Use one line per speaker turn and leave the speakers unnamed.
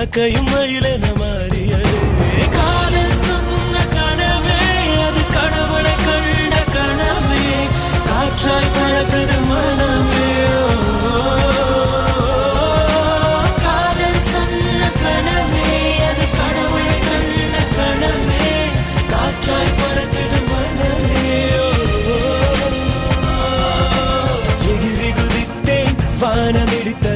இறக்கையும் மயிலென மாறியது. காதல் சொன்ன கனவே அது கடவுளை கண்ட கனவே, காற்றாய் பறக்குது மனமே. காதல் சொன்ன கனவே அது கடவுளை கண்ட கனவே, காற்றாய் பறக்குது மனமே. எகிரி குதித்தேன் வானமிடித்த